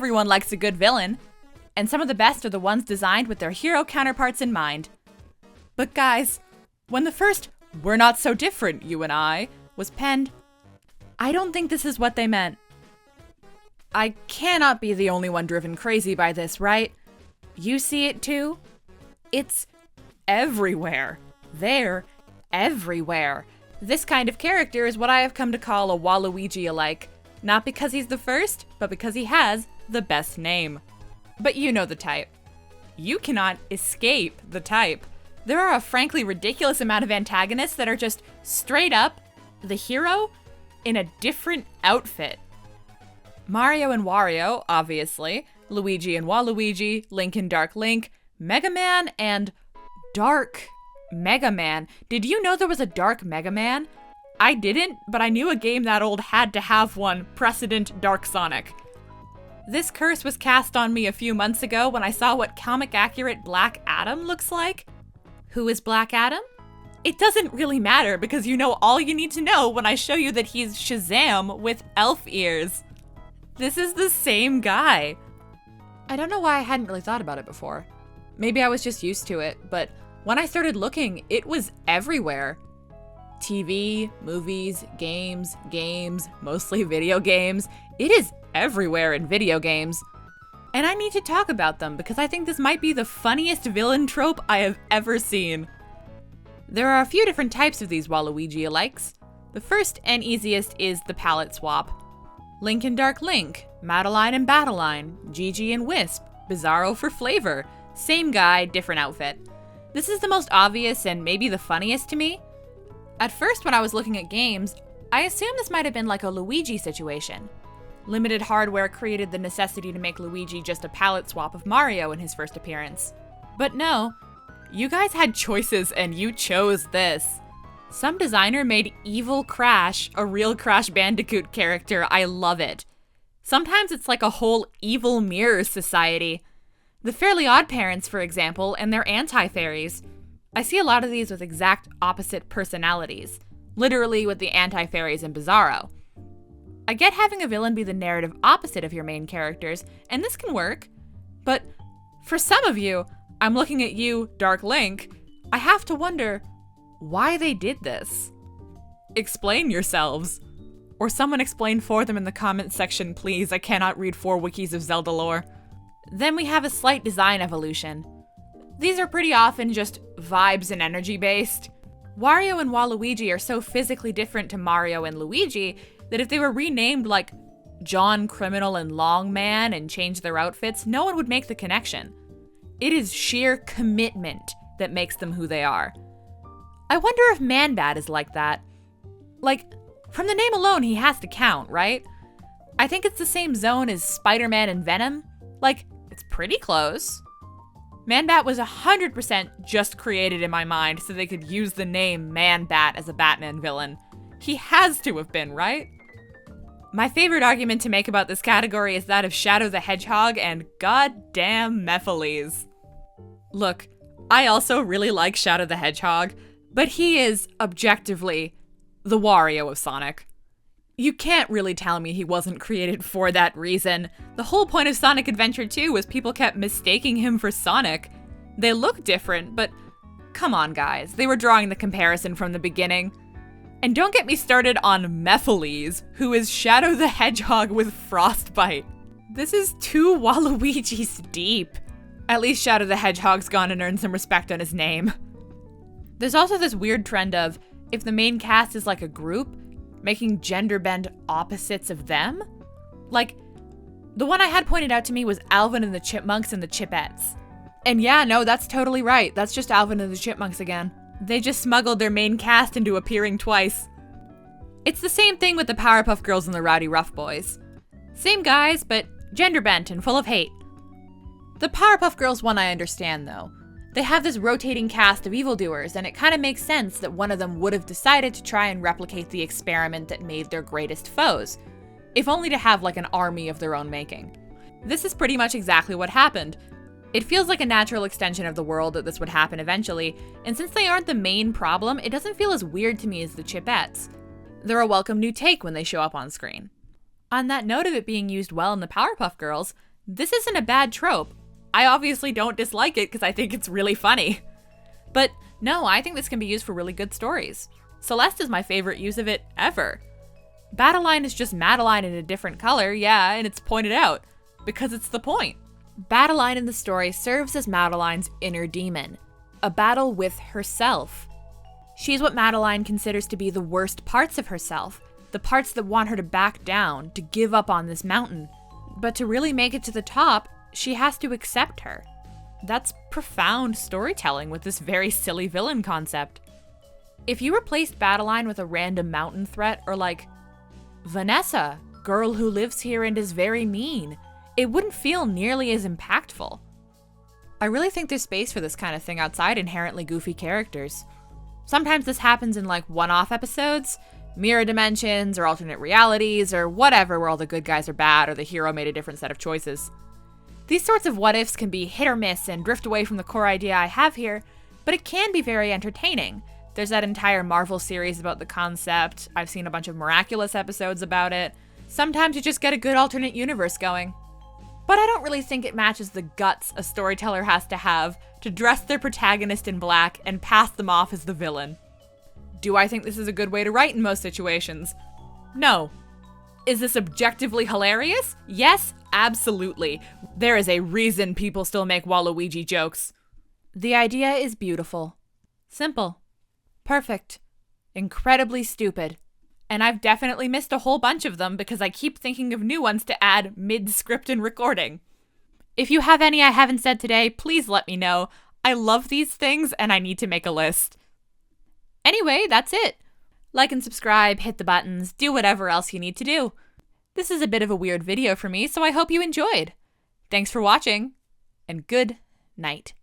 everyone likes a good villain, and some of the best are the ones designed with their hero counterparts in mind. But guys, when the first "We're not so different, you and I" was penned, I don't think this is what they meant. I cannot be the only one driven crazy by this, right? You see it too? It's everywhere. They're everywhere. This kind of character is what I have come to call a Waluigi-alike. Not because he's the first, but because he has the best name. But you know the type. You cannot escape the type. There are a frankly ridiculous amount of antagonists that are just straight up the hero in a different outfit. Mario and Wario, obviously, Luigi and Waluigi, Link and Dark Link, Mega Man and Dark Mega Man. Did you know there was a Dark Mega Man? I didn't, but I knew a game that old had to have one, precedent Dark Sonic. This curse was cast on me a few months ago when I saw what comic-accurate Black Adam looks like. Who is Black Adam? It doesn't really matter because you know all you need to know when I show you that he's Shazam with elf ears. This is the same guy. I don't know why I hadn't really thought about it before. Maybe I was just used to it, but when I started looking, it was everywhere. TV, movies, games, mostly video games. It is everywhere in video games. And I need to talk about them because I think this might be the funniest villain trope I have ever seen. There are a few different types of these Waluigi-alikes. The first and easiest is the palette swap. Link and Dark Link, Madeline and Battleline, Gigi and Wisp, Bizarro for flavor. Same guy, different outfit. This is the most obvious and maybe the funniest to me. At first when I was looking at games, I assumed this might have been like a Luigi situation. Limited hardware created the necessity to make Luigi just a palette swap of Mario in his first appearance. But no, you guys had choices and you chose this. Some designer made Evil Crash a real Crash Bandicoot character. I love it. Sometimes it's like a whole evil mirror society. The Fairly Odd Parents, for example, and their anti-fairies. I see a lot of these with exact opposite personalities. Literally with the anti-fairies in Bizarro. I get having a villain be the narrative opposite of your main characters, and this can work. But for some of you, I'm looking at you, Dark Link, I have to wonder why they did this. Explain yourselves. Or someone explain for them in the comments section, please. I cannot read 4 wikis of Zelda lore. Then we have a slight design evolution. These are pretty often just vibes and energy based. Wario and Waluigi are so physically different to Mario and Luigi that if they were renamed like John Criminal and Longman and changed their outfits, no one would make the connection. It is sheer commitment that makes them who they are. I wonder if Man-Bat is like that. Like, from the name alone, he has to count, right? I think it's the same zone as Spider-Man and Venom. Like, it's pretty close. Man-Bat was 100% just created in my mind so they could use the name Man-Bat as a Batman villain. He has to have been, right? My favorite argument to make about this category is that of Shadow the Hedgehog and goddamn Mephiles. Look, I also really like Shadow the Hedgehog, but he is, objectively, the Wario of Sonic. You can't really tell me he wasn't created for that reason. The whole point of Sonic Adventure 2 was people kept mistaking him for Sonic. They look different, but come on guys, they were drawing the comparison from the beginning. And don't get me started on Mephiles, who is Shadow the Hedgehog with frostbite. This is 2 Waluigis deep. At least Shadow the Hedgehog's gone and earned some respect on his name. There's also this weird trend of, if the main cast is like a group, making gender bend opposites of them? Like, the one I had pointed out to me was Alvin and the Chipmunks and the Chipettes. And yeah, no, that's totally right. That's just Alvin and the Chipmunks again. They just smuggled their main cast into appearing twice. It's the same thing with the Powerpuff Girls and the Rowdy Rough Boys. Same guys, but gender bent and full of hate. The Powerpuff Girls one I understand, though. They have this rotating cast of evildoers, and it kind of makes sense that one of them would have decided to try and replicate the experiment that made their greatest foes, if only to have like an army of their own making. This is pretty much exactly what happened. It feels like a natural extension of the world that this would happen eventually, and since they aren't the main problem, it doesn't feel as weird to me as the Chipettes. They're a welcome new take when they show up on screen. On that note of it being used well in the Powerpuff Girls, This isn't a bad trope. I obviously don't dislike it because I think it's really funny. But no, I think this can be used for really good stories. Celeste is my favorite use of it ever. Battleline is just Madeline in a different color, yeah, and it's pointed out, because it's the point. Battleline in the story serves as Madeline's inner demon, a battle with herself. She's what Madeline considers to be the worst parts of herself, the parts that want her to back down, to give up on this mountain. But to really make it to the top, she has to accept her. That's profound storytelling with this very silly villain concept. If you replaced Battleline with a random mountain threat, or like, Vanessa, girl who lives here and is very mean, it wouldn't feel nearly as impactful. I really think there's space for this kind of thing outside inherently goofy characters. Sometimes this happens in like one-off episodes, mirror dimensions or alternate realities or whatever, where all the good guys are bad or the hero made a different set of choices. These sorts of what-ifs can be hit or miss and drift away from the core idea I have here, but it can be very entertaining. There's that entire Marvel series about the concept. I've seen a bunch of Miraculous episodes about it. Sometimes you just get a good alternate universe going. But I don't really think it matches the guts a storyteller has to have to dress their protagonist in black and pass them off as the villain. Do I think this is a good way to write in most situations? No. Is this objectively hilarious? Yes, absolutely. There is a reason people still make Waluigi jokes. The idea is beautiful. Simple. Perfect. Incredibly stupid. And I've definitely missed a whole bunch of them because I keep thinking of new ones to add mid-script and recording. If you have any I haven't said today, please let me know. I love these things and I need to make a list. Anyway, that's it. Like and subscribe, hit the buttons, do whatever else you need to do. This is a bit of a weird video for me, so I hope you enjoyed. Thanks for watching, and good night.